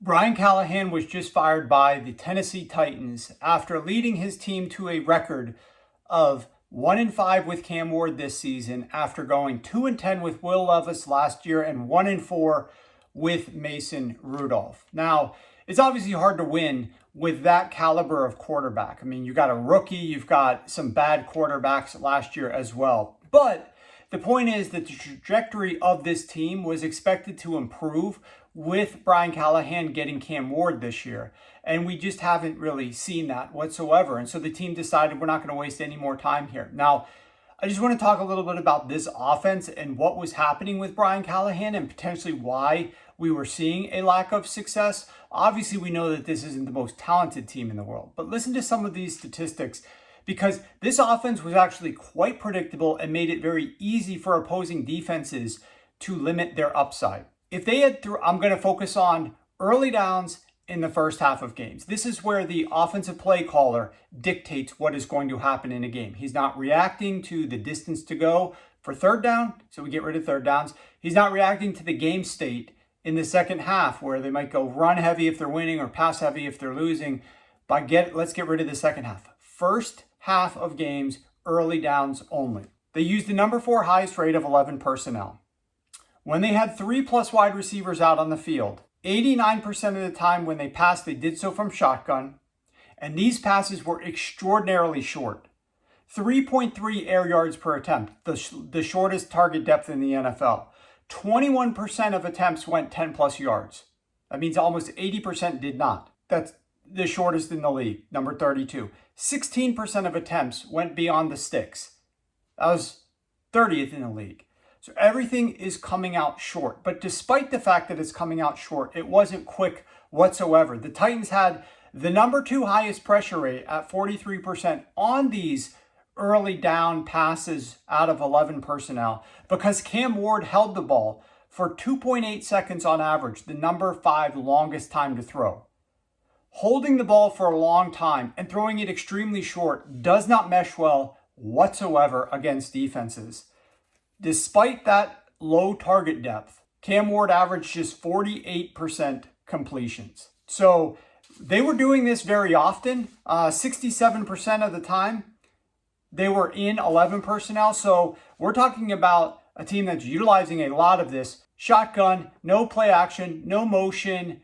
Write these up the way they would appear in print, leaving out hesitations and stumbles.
Brian Callahan was just fired by the Tennessee Titans after leading his team to a record of 1-5 with Cam Ward this season after going 2-10 with Will Levis last year and 1-4 with Mason Rudolph. Now, it's obviously hard to win with that caliber of quarterback. I mean, you got a rookie, you've got some bad quarterbacks last year as well. But the point is that the trajectory of this team was expected to improve with Brian Callahan getting Cam Ward this year. And we just haven't really seen that whatsoever. And so the team decided we're not going to waste any more time here. Now, I just want to talk a little bit about this offense and what was happening with Brian Callahan and potentially why we were seeing a lack of success. Obviously, we know that this isn't the most talented team in the world, but listen to some of these statistics because this offense was actually quite predictable and made it very easy for opposing defenses to limit their upside. If they had, I'm going to focus on early downs in the first half of games. This is where the offensive play caller dictates what is going to happen in a game. He's not reacting to the distance to go for third down, so we get rid of third downs. He's not reacting to the game state in the second half where they might go run heavy if they're winning or pass heavy if they're losing. Let's get rid of the second half. First half of games, early downs only. They used the number 4 highest rate of 11 personnel. When they had 3+ wide receivers out on the field, 89% of the time when they passed, they did so from shotgun. And these passes were extraordinarily short. 3.3 air yards per attempt, the shortest target depth in the NFL. 21% of attempts went 10+ yards. That means almost 80% did not. That's the shortest in the league, number 32. 16% of attempts went beyond the sticks. That was 30th in the league. So everything is coming out short. But despite the fact that it's coming out short, it wasn't quick whatsoever. The Titans had the number 2 highest pressure rate at 43% on these early down passes out of 11 personnel because Cam Ward held the ball for 2.8 seconds on average, the number 5 longest time to throw. Holding the ball for a long time and throwing it extremely short does not mesh well whatsoever against defenses. Despite that low target depth, Cam Ward averaged just 48% completions. So they were doing this very often, 67% of the time. They were in 11 personnel. So we're talking about a team that's utilizing a lot of this. Shotgun, no play action, no motion,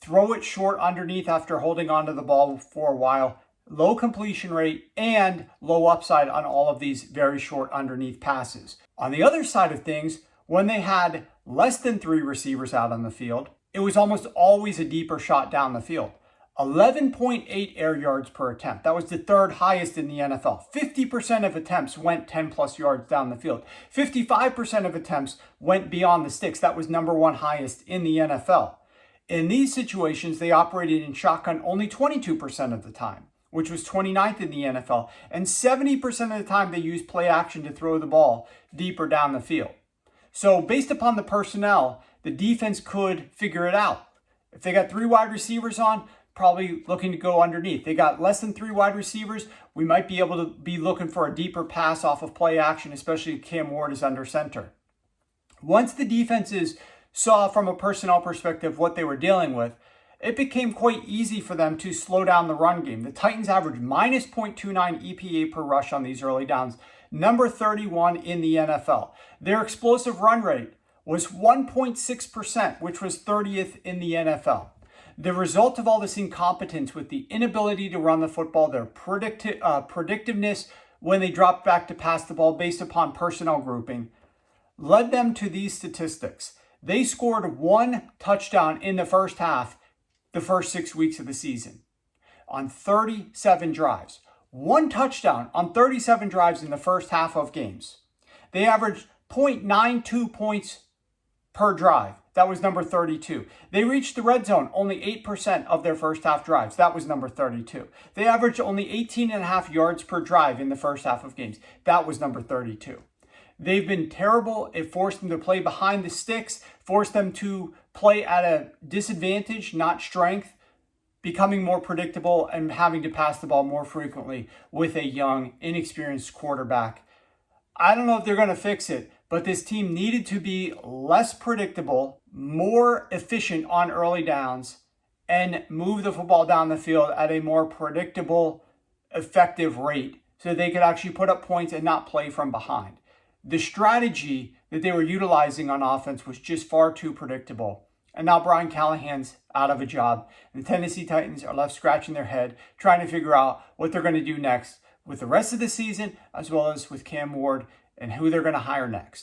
throw it short underneath after holding onto the ball for a while. Low completion rate and low upside on all of these very short underneath passes. On the other side of things, when they had less than 3 receivers out on the field, it was almost always a deeper shot down the field. 11.8 air yards per attempt. That was the 3rd highest in the NFL. 50% of attempts went 10+ yards down the field. 55% of attempts went beyond the sticks. That was number 1 highest in the NFL. In these situations, they operated in shotgun only 22% of the time, which was 29th in the NFL. And 70% of the time, they used play action to throw the ball deeper down the field. So based upon the personnel, the defense could figure it out. If they got 3 wide receivers on, probably looking to go underneath. They got less than 3 wide receivers, we might be able to be looking for a deeper pass off of play action, especially if Cam Ward is under center. Once the defenses saw from a personnel perspective what they were dealing with, it became quite easy for them to slow down the run game. The Titans averaged minus 0.29 EPA per rush on these early downs, number 31 in the NFL. Their explosive run rate was 1.6%, which was 30th in the NFL. The result of all this incompetence with the inability to run the football, their predictiveness when they dropped back to pass the ball based upon personnel grouping, led them to these statistics. They scored 1 touchdown in the first half, the first 6 weeks of the season, on 37 drives. 1 touchdown on 37 drives in the first half of games. They averaged 0.92 points per drive. That was number 32. They reached the red zone only 8% of their first half drives. That was number 32. They averaged only 18.5 yards per drive in the first half of games. That was number 32. They've been terrible. It forced them to play behind the sticks, forced them to play at a disadvantage, not strength, becoming more predictable and having to pass the ball more frequently with a young, inexperienced quarterback. I don't know if they're going to fix it, but this team needed to be less predictable, more efficient on early downs, and move the football down the field at a more predictable, effective rate so they could actually put up points and not play from behind. The strategy that they were utilizing on offense was just far too predictable. And now Brian Callahan's out of a job. And the Tennessee Titans are left scratching their head, trying to figure out what they're going to do next with the rest of the season, as well as with Cam Ward and who they're going to hire next.